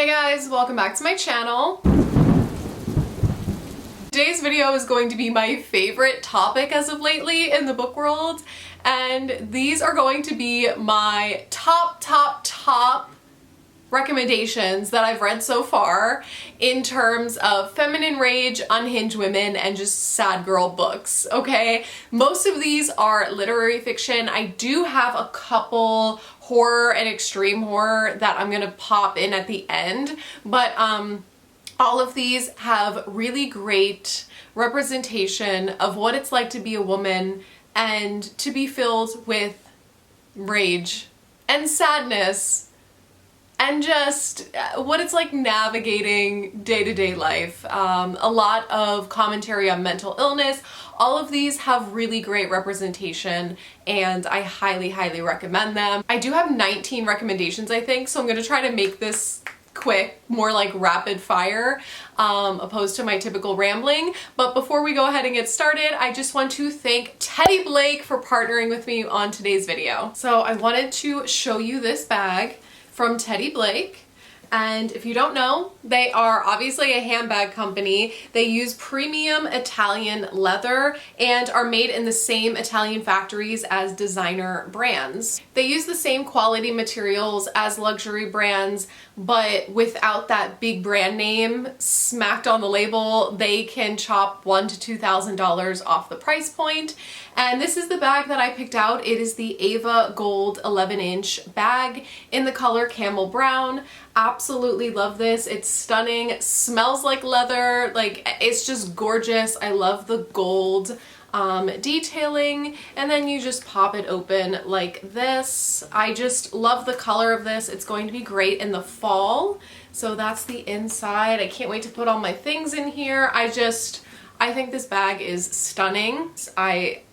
Hey guys, welcome back to my channel. Today's video is going to be my favorite topic as of lately in the book world, and these are going to be my top recommendations that I've read so far in terms of feminine rage, unhinged women, and just sad girl books, okay? Most of these are literary fiction. I do have a couple horror and extreme horror that I'm gonna pop in at the end, but all of these have really great representation of what it's like to be a woman and to be filled with rage and sadness and just what it's like navigating day-to-day life. A lot of commentary on mental illness. All of these have really great representation and I highly recommend them. I do have 19 recommendations, I think, so I'm gonna try to make this quick, more like rapid fire, opposed to my typical rambling. But before we go ahead and get started, I just want to thank Teddy Blake for partnering with me on today's video. So I wanted to show you this bag from Teddy Blake. And if you don't know, they are obviously a handbag company. They use premium Italian leather and are made in the same Italian factories as designer brands. They use the same quality materials as luxury brands, but without that big brand name smacked on the label. They can chop $1,000 to $2,000 off the price point. And this is the bag that I picked out. It is the Ava Gold 11-inch bag in the color camel brown. Absolutely love this. It's stunning, smells like leather, like it's just gorgeous. I love the gold detailing, and then you just pop it open like this. I just love the color of this. It's going to be great in the fall. So that's the inside. I can't wait to put all my things in here. I think this bag is stunning.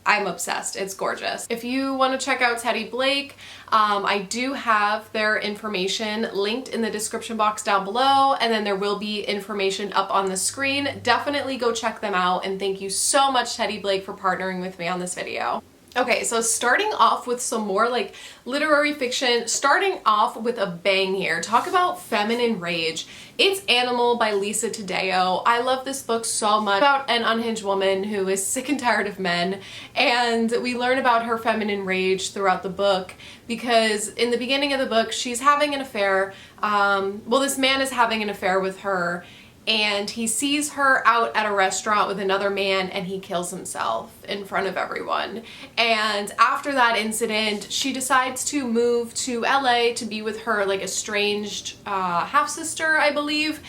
I'm obsessed. It's gorgeous. If you want to check out Teddy Blake, I do have their information linked in the description box down below, and then there will be information up on the screen. Definitely go check them out, and thank you so much, Teddy Blake, for partnering with me on this video. Okay, so starting off with some more like literary fiction, starting off with a bang here. Talk about feminine rage. It's Animal by Lisa Taddeo. I love this book so much. About an unhinged woman who is sick and tired of men, and we learn about her feminine rage throughout the book because in the beginning of the book she's having an affair. This man is having an affair with her, and he sees her out at a restaurant with another man and he kills himself in front of everyone. And after that incident, she decides to move to LA to be with her like estranged half-sister, I believe.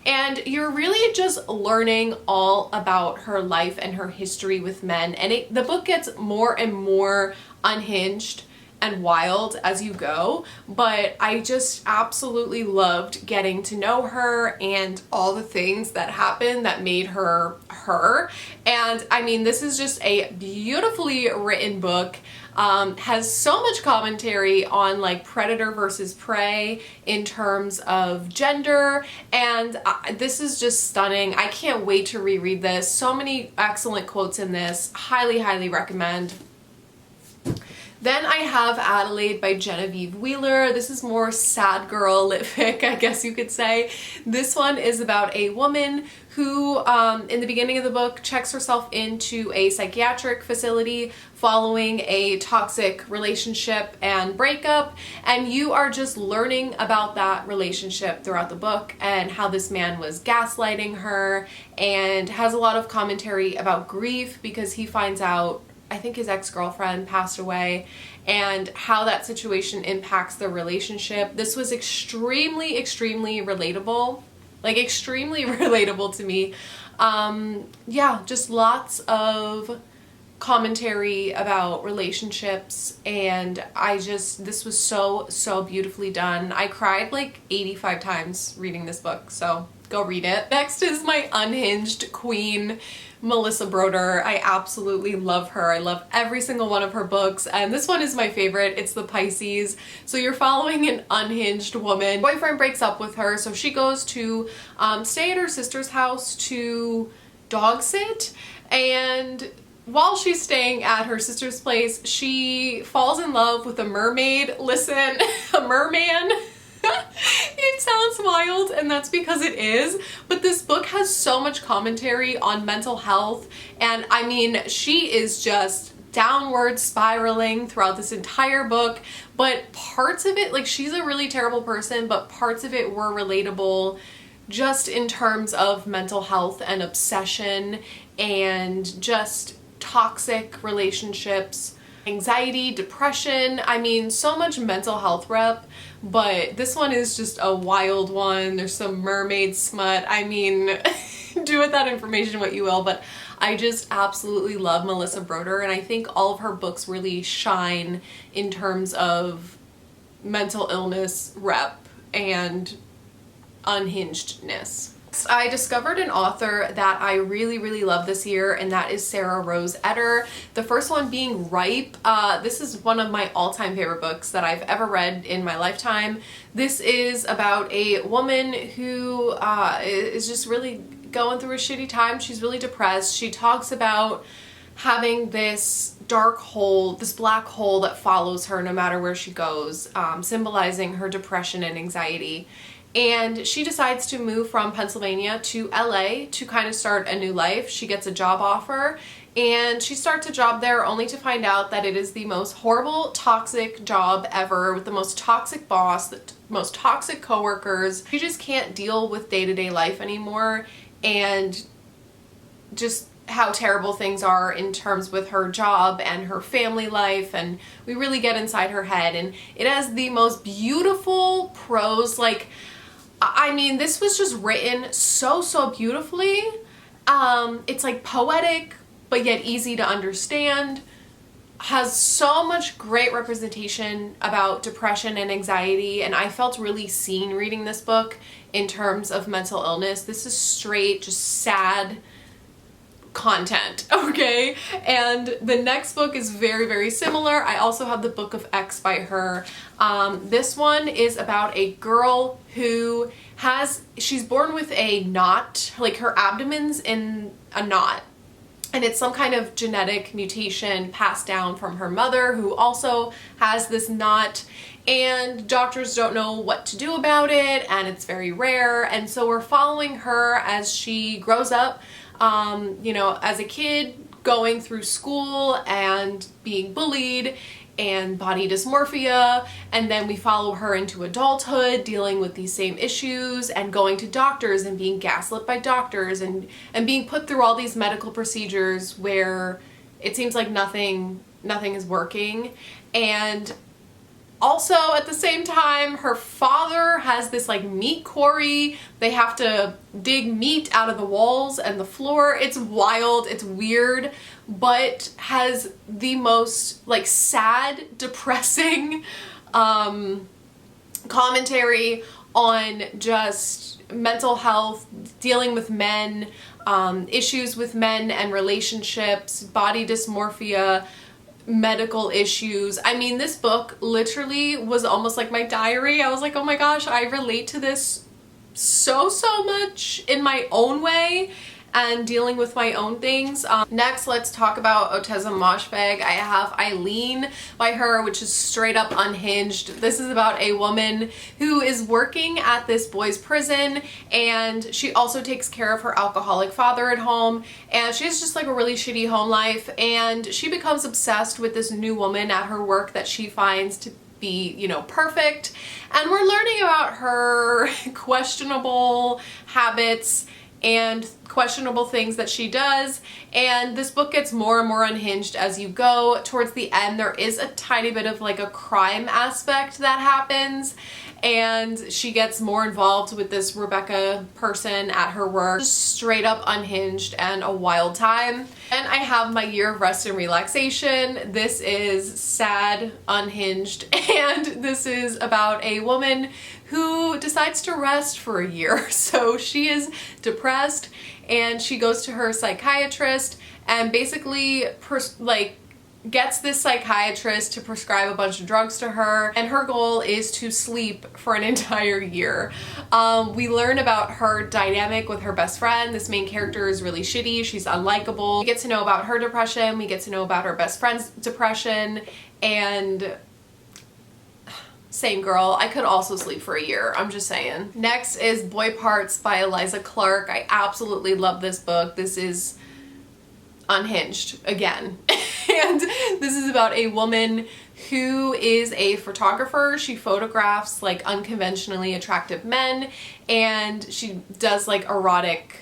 And you're really just learning all about her life and her history with men. And the book gets more and more unhinged and wild as you go, but I just absolutely loved getting to know her and all the things that happened that made her her. And I mean, this is just a beautifully written book. Has so much commentary on like predator versus prey in terms of gender, and this is just stunning. I can't wait to reread this. So many excellent quotes in this. Highly recommend. Then I have Adelaide by Genevieve Wheeler. This is more sad girl lit fic, I guess you could say. This one is about a woman who, in the beginning of the book, checks herself into a psychiatric facility following a toxic relationship and breakup, and you are just learning about that relationship throughout the book and how this man was gaslighting her, and has a lot of commentary about grief because he finds out I think his ex-girlfriend passed away and how that situation impacts their relationship. This was extremely relatable, like extremely relatable to me. Yeah, just lots of commentary about relationships, and this was so beautifully done. I cried like 85 times reading this book, so go read it. Next is my unhinged queen, Melissa Broder. I absolutely love her. I love every single one of her books, and this one is my favorite. It's the Pisces. So you're following an unhinged woman. Boyfriend breaks up with her, so she goes to stay at her sister's house to dog sit, and while she's staying at her sister's place, she falls in love with a mermaid. Listen, a merman. It sounds wild, and that's because it is, but this book has so much commentary on mental health, and I mean, she is just downward spiraling throughout this entire book, but parts of it, like, she's a really terrible person, but parts of it were relatable just in terms of mental health and obsession and just toxic relationships, anxiety, depression. I mean, so much mental health rep, but this one is just a wild one. There's some mermaid smut. I mean, do with that information what you will, but I just absolutely love Melissa Broder, and I think all of her books really shine in terms of mental illness rep and unhingedness. I discovered an author that I really love this year, and that is Sarah Rose Etter. The first one being Ripe. This is one of my all-time favorite books that I've ever read in my lifetime. This is about a woman who is just really going through a shitty time. She's really depressed. She talks about having this dark hole, this black hole that follows her no matter where she goes, symbolizing her depression and anxiety. And she decides to move from Pennsylvania to LA to kind of start a new life. She gets a job offer, and she starts a job there only to find out that it is the most horrible, toxic job ever, with the most toxic boss, the most toxic coworkers. She just can't deal with day-to-day life anymore, and just how terrible things are in terms with her job and her family life, and we really get inside her head. And it has the most beautiful prose. Like, I mean, this was just written so beautifully. It's like poetic, but yet easy to understand. Has so much great representation about depression and anxiety, and I felt really seen reading this book in terms of mental illness. This is straight, just sad content, okay? And the next book is very similar. I also have the Book of X by her. This one is about a girl who she's born with a knot, like her abdomen's in a knot. And it's some kind of genetic mutation passed down from her mother, who also has this knot, and doctors don't know what to do about it, and it's very rare. And so we're following her as she grows up, you know, as a kid, going through school and being bullied and body dysmorphia, and then we follow her into adulthood, dealing with these same issues and going to doctors and being gaslit by doctors and being put through all these medical procedures where it seems like nothing is working. And also, at the same time, her father has this like meat quarry. They have to dig meat out of the walls and the floor. It's wild, it's weird, but has the most like sad, depressing commentary on just mental health, dealing with men, issues with men and relationships, body dysmorphia, medical issues. I mean, this book literally was almost like my diary. I was like, oh my gosh, I relate to this so much in my own way and dealing with my own things. Next, let's talk about Oteza Moshfegh. I have Eileen by her, which is straight up unhinged. This is about a woman who is working at this boys' prison, and she also takes care of her alcoholic father at home, and she has just like a really shitty home life, and she becomes obsessed with this new woman at her work that she finds to be, you know, perfect. And we're learning about her questionable habits and questionable things that she does, and this book gets more and more unhinged as you go. Towards the end, there is a tiny bit of like a crime aspect that happens, and she gets more involved with this Rebecca person at her work. Just straight up unhinged and a wild time. And I have My Year of Rest and Relaxation. This is sad, unhinged, and this is about a woman who decides to rest for a year. So she is depressed, and she goes to her psychiatrist and basically gets this psychiatrist to prescribe a bunch of drugs to her, and her goal is to sleep for an entire year. We learn about her dynamic with her best friend. This main character is really shitty. She's unlikable. We get to know about her depression. We get to know about her best friend's depression, and Same girl. I could also sleep for a year. I'm just saying. Next is Boy Parts by Eliza Clark. I absolutely love this book. This is Unhinged again. And this is about a woman who is a photographer. She photographs like unconventionally attractive men, and she does like erotic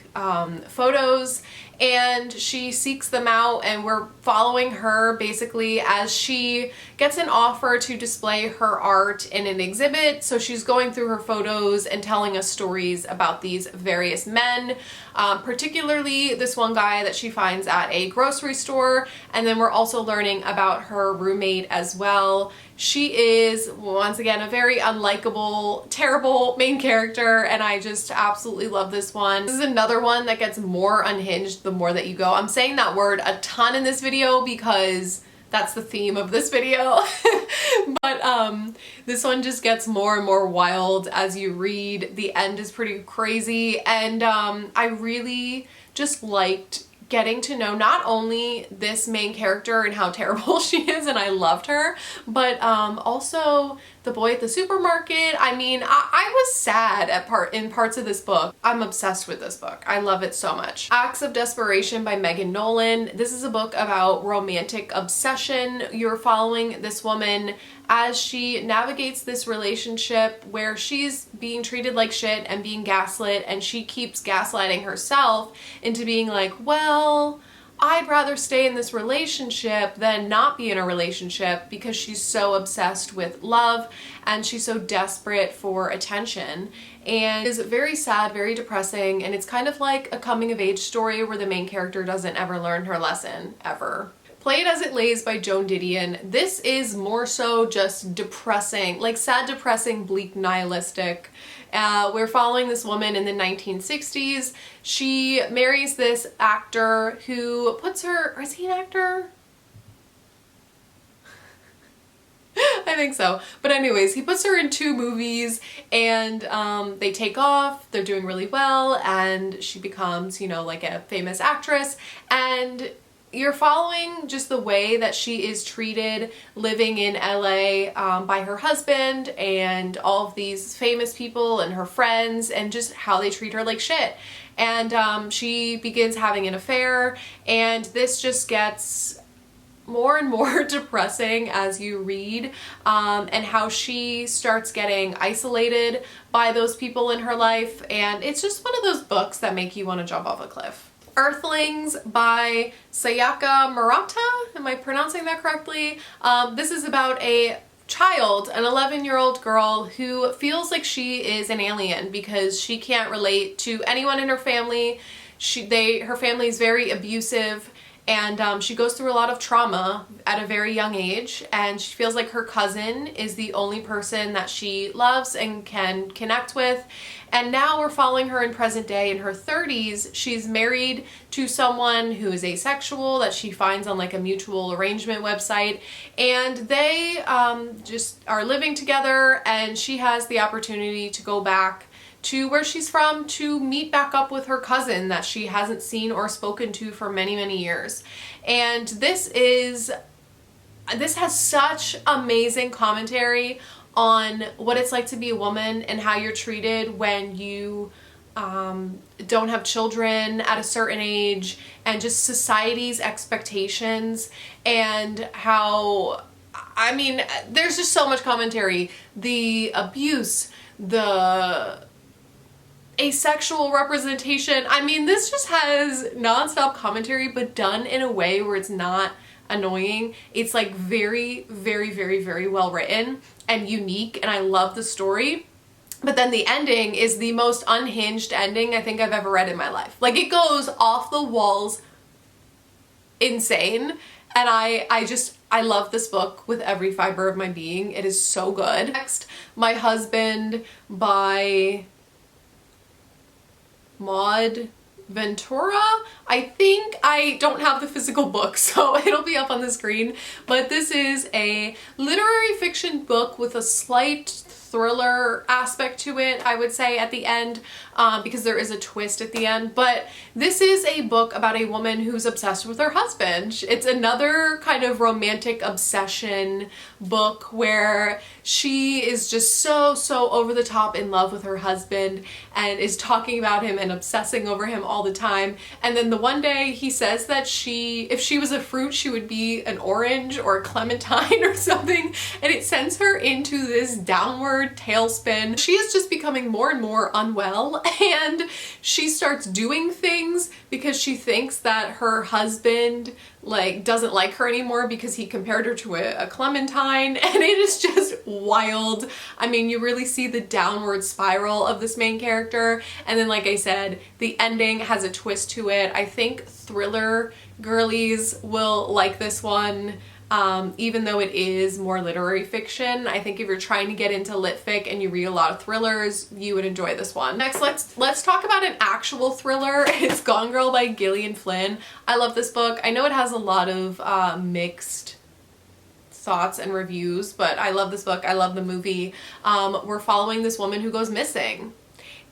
photos, and she seeks them out, and we're following her basically as she gets an offer to display her art in an exhibit. So she's going through her photos and telling us stories about these various men, particularly this one guy that she finds at a grocery store, and then we're also learning about her roommate as well. She is, once again, a very unlikable, terrible main character, and I just absolutely love this one. This is another one that gets more unhinged the more that you go. I'm saying that word a ton in this video because that's the theme of this video. But this one just gets more and more wild as you read. The end is pretty crazy, and I really just liked getting to know not only this main character and how terrible she is, and I loved her, but also the boy at the supermarket. I mean, I was sad in parts of this book. I'm obsessed with this book. I love it so much. Acts of Desperation by Megan Nolan. This is a book about romantic obsession. You're following this woman as she navigates this relationship where she's being treated like shit and being gaslit, and she keeps gaslighting herself into being like, well, I'd rather stay in this relationship than not be in a relationship, because she's so obsessed with love and she's so desperate for attention. And it's very sad, very depressing, and it's kind of like a coming of age story where the main character doesn't ever learn her lesson, ever. Play It As It Lays by Joan Didion. This is more so just depressing, like sad, depressing, bleak, nihilistic. We're following this woman in the 1960s. She marries this actor who puts her, or is he an actor? I think so. But anyways, he puts her in 2 movies, and they take off, they're doing really well, and she becomes, you know, like a famous actress. And you're following just the way that she is treated living in LA by her husband and all of these famous people and her friends, and just how they treat her like shit. And she begins having an affair, and this just gets more and more depressing as you read, and how she starts getting isolated by those people in her life. And it's just one of those books that make you want to jump off a cliff. Earthlings by Sayaka Murata. Am I pronouncing that correctly? This is about a child, an 11-year-old girl who feels like she is an alien because she can't relate to anyone in her family. Her family is very abusive, and she goes through a lot of trauma at a very young age, and she feels like her cousin is the only person that she loves and can connect with. And now we're following her in present day in her 30s. She's married to someone who is asexual that she finds on like a mutual arrangement website, and they just are living together, and she has the opportunity to go back to where she's from to meet back up with her cousin that she hasn't seen or spoken to for many, many years. And this has such amazing commentary on what it's like to be a woman and how you're treated when you don't have children at a certain age, and just society's expectations, and how, I mean, there's just so much commentary. The abuse, the asexual representation. I mean, this just has nonstop commentary, but done in a way where it's not annoying. It's like very, very, very, very well written and unique, and I love the story. But then the ending is the most unhinged ending I think I've ever read in my life. Like, it goes off the walls insane, and I love this book with every fiber of my being. It is so good. Next, My Husband by Maud Ventura. I think I don't have the physical book, so it'll be up on the screen, but this is a literary fiction book with a slight thriller aspect to it, I would say, at the end, because there is a twist at the end. But this is a book about a woman who's obsessed with her husband. It's another kind of romantic obsession book where she is just so over the top in love with her husband and is talking about him and obsessing over him all the time. And then the one day he says that if she was a fruit, she would be an orange or a clementine or something, and it sends her into this downward tailspin. She is just becoming more and more unwell, and she starts doing things because she thinks that her husband like doesn't like her anymore because he compared her to a clementine, and it is just wild. I mean, you really see the downward spiral of this main character, and then like I said, the ending has a twist to it. I think thriller girlies will like this one. Even though it is more literary fiction, I think if you're trying to get into lit fic and you read a lot of thrillers, you would enjoy this one. Next, let's talk about an actual thriller. It's Gone Girl by Gillian Flynn. I love this book. I know it has a lot of mixed thoughts and reviews, but I love this book. I love the movie. We're following this woman who goes missing,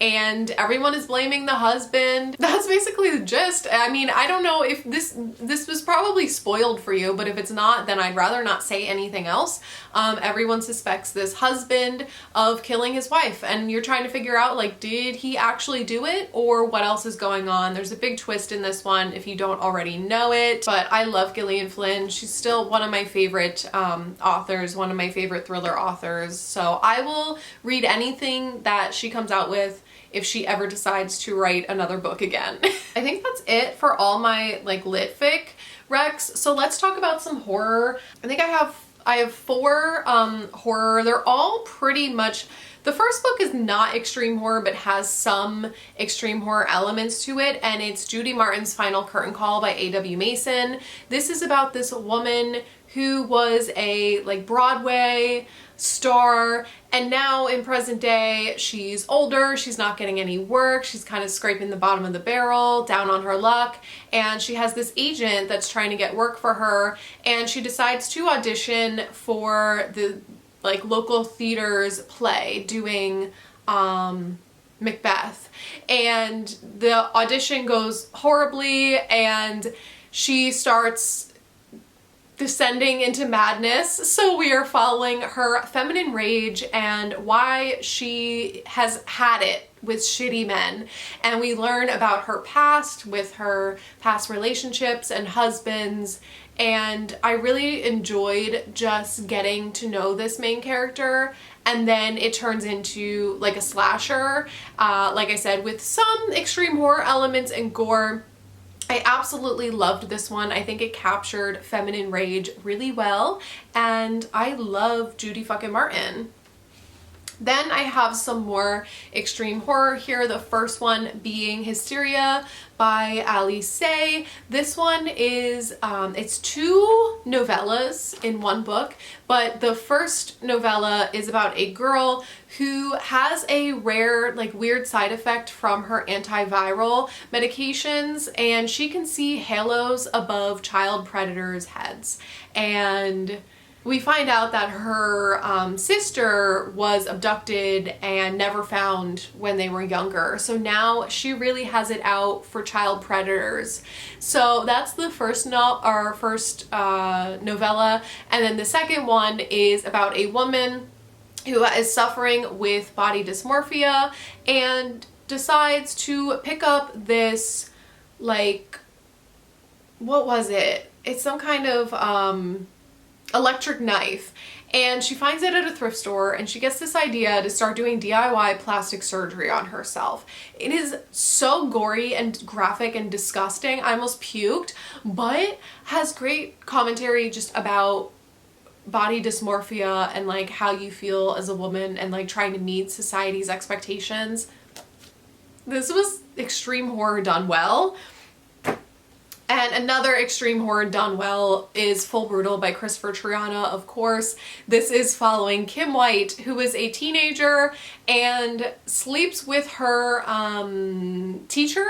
and everyone is blaming the husband. That's basically the gist. I mean, I don't know if this was probably spoiled for you, but if it's not, then I'd rather not say anything else. Everyone suspects this husband of killing his wife, and you're trying to figure out, like, did he actually do it, or what else is going on? There's a big twist in this one if you don't already know it, but I love Gillian Flynn. She's still one of my favorite authors, one of my favorite thriller authors, so I will read anything that she comes out with if she ever decides to write another book again. I think that's it for all my like lit fic recs. So let's talk about some horror. I think I have 4 horror. They're all pretty much, the first book is not extreme horror but has some extreme horror elements to it, and it's Judy Martin's Final Curtain Call by A.W. Mason. This is about this woman who was a like Broadway star, and now in present day she's older, she's not getting any work, she's kind of scraping the bottom of the barrel, down on her luck, and she has this agent that's trying to get work for her, and she decides to audition for the like local theater's play doing Macbeth, and the audition goes horribly and she starts descending into madness. So we are following her feminine rage and why she has had it with shitty men, and we learn about her past with her past relationships and husbands, and I really enjoyed just getting to know this main character, and then it turns into like a slasher, like I said, with some extreme horror elements and gore. I absolutely loved this one. I think it captured feminine rage really well, and I love Judy fucking Martin. Then I have some more extreme horror here. The first one being Hysteria by Ali Say. This one is, it's 2 novellas in one book, but the first novella is about a girl who has a rare, like weird side effect from her antiviral medications, and she can see halos above child predators' heads. And we find out that her sister was abducted and never found when they were younger. So now she really has it out for child predators. So that's the first novella. And then the second one is about a woman who is suffering with body dysmorphia and decides to pick up this, like, what was it? It's some kind of electric knife, and she finds it at a thrift store, and she gets this idea to start doing DIY plastic surgery on herself. It is so gory and graphic and disgusting, I almost puked, but has great commentary just about body dysmorphia and like how you feel as a woman and like trying to meet society's expectations. This was extreme horror done well. And another extreme horror done well is Full Brutal by Christopher Triana, of course. This is following Kim White, who is a teenager and sleeps with her teacher.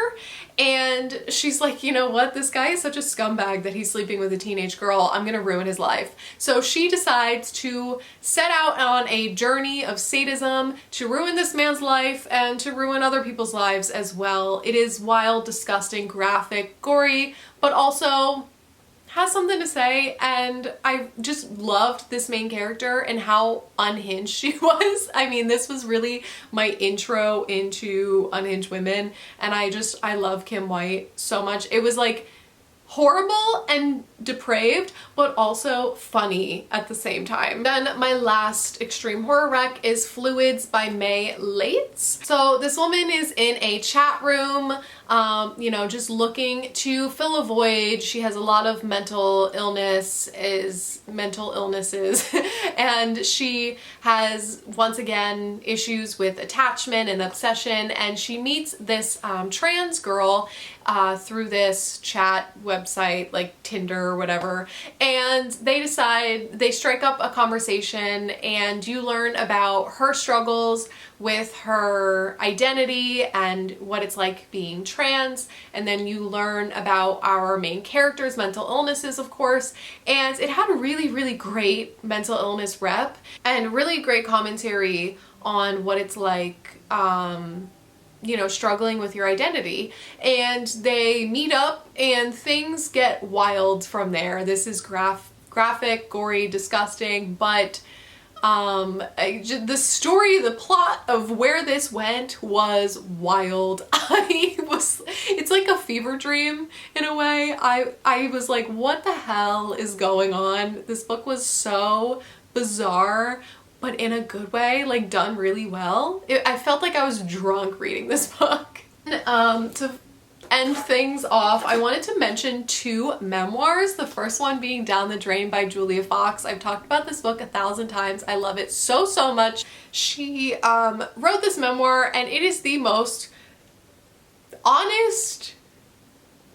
And she's like, you know what, this guy is such a scumbag that he's sleeping with a teenage girl. I'm gonna ruin his life. So she decides to set out on a journey of sadism to ruin this man's life and to ruin other people's lives as well. It is wild, disgusting, graphic, gory, but also has something to say, and I just loved this main character and how unhinged she was. I mean, this was really my intro into unhinged women, and I love Kim White so much. It was like horrible and depraved, but also funny at the same time. Then my last extreme horror rec is Fluids by May Lates. So this woman is in a chat room, you know, just looking to fill a void. She has a lot of mental illnesses, and she has, once again, issues with attachment and obsession, and she meets this trans girl through this chat website like Tinder or whatever, and they strike up a conversation, and you learn about her struggles with her identity and what it's like being trans, and then you learn about our main character's mental illnesses, of course, and it had a really great mental illness rep and really great commentary on what it's like you know, struggling with your identity. And they meet up and things get wild from there. This is graphic, gory, disgusting, but the story, the plot of where this went was wild. It's like a fever dream in a way. I was like, what the hell is going on? This book was so bizarre, but in a good way, like done really well. I felt like I was drunk reading this book. To end things off, I wanted to mention 2 memoirs. The first one being Down the Drain by Julia Fox. I've talked about this book 1,000 times. I love it so much. She wrote this memoir, and it is the most honest,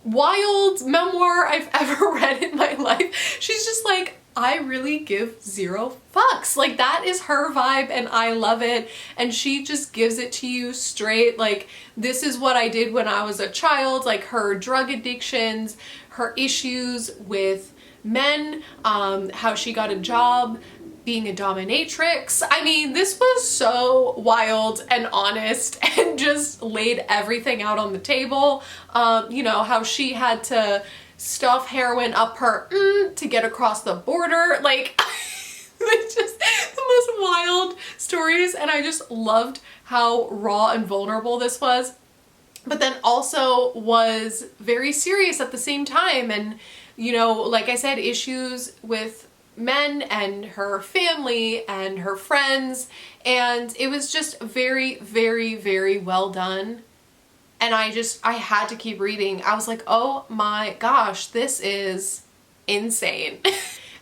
wild memoir I've ever read in my life. She's just like, I really give 0 fucks. Like, that is her vibe, and I love it. And she just gives it to you straight. Like, this is what I did when I was a child. Like, her drug addictions, her issues with men, how she got a job being a dominatrix. I mean, this was so wild and honest and just laid everything out on the table. You know, how she had to stuff heroin up her to get across the border. Like, it's just the most wild stories, and I just loved how raw and vulnerable this was, but then also was very serious at the same time. And, you know, like I said, issues with men and her family and her friends, and it was just very well done. And I had to keep reading. I was like, oh my gosh, this is insane.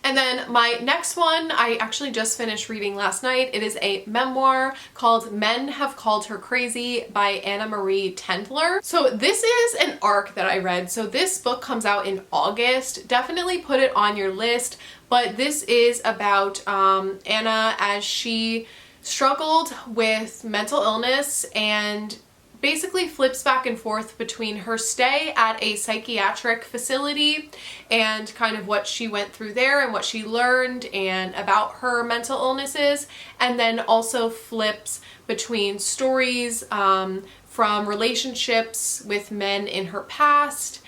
And then my next one, I actually just finished reading last night. It is a memoir called Men Have Called Her Crazy by Anna Marie Tendler. So this is an arc that I read. So this book comes out in August. Definitely put it on your list. But this is about Anna as she struggled with mental illness and basically flips back and forth between her stay at a psychiatric facility and kind of what she went through there and what she learned and about her mental illnesses, and then also flips between stories from relationships with men in her past,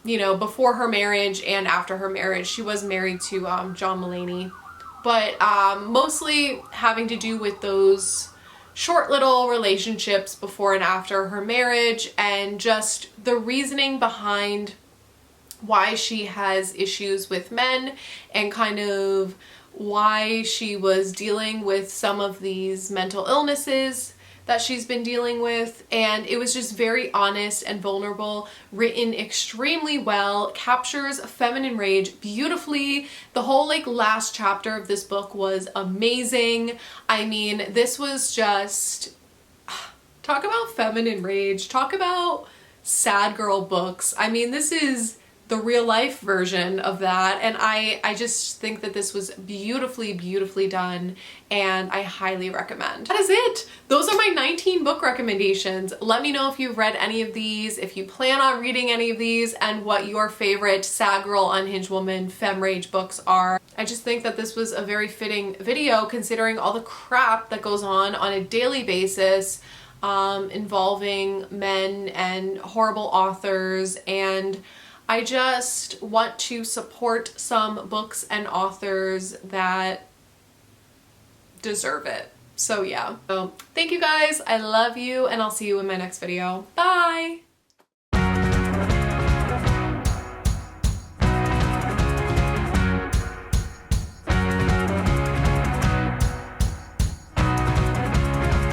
you know, before her marriage and after her marriage. She was married to John Mulaney, but mostly having to do with those short little relationships before and after her marriage, and just the reasoning behind why she has issues with men and kind of why she was dealing with some of these mental illnesses that she's been dealing with. And it was just very honest and vulnerable, written extremely well, captures feminine rage beautifully. The whole like last chapter of this book was amazing. I mean, this was just, talk about feminine rage, talk about sad girl books. I mean, this is the real life version of that, and I just think that this was beautifully done, and I highly recommend. That is it. Those are my 19 book recommendations. Let me know if you've read any of these, if you plan on reading any of these, and what your favorite sad girl, unhinged woman, femme rage books are. I just think that this was a very fitting video considering all the crap that goes on a daily basis involving men and horrible authors, and I just want to support some books and authors that deserve it. So yeah. So thank you guys. I love you, and I'll see you in my next video. Bye!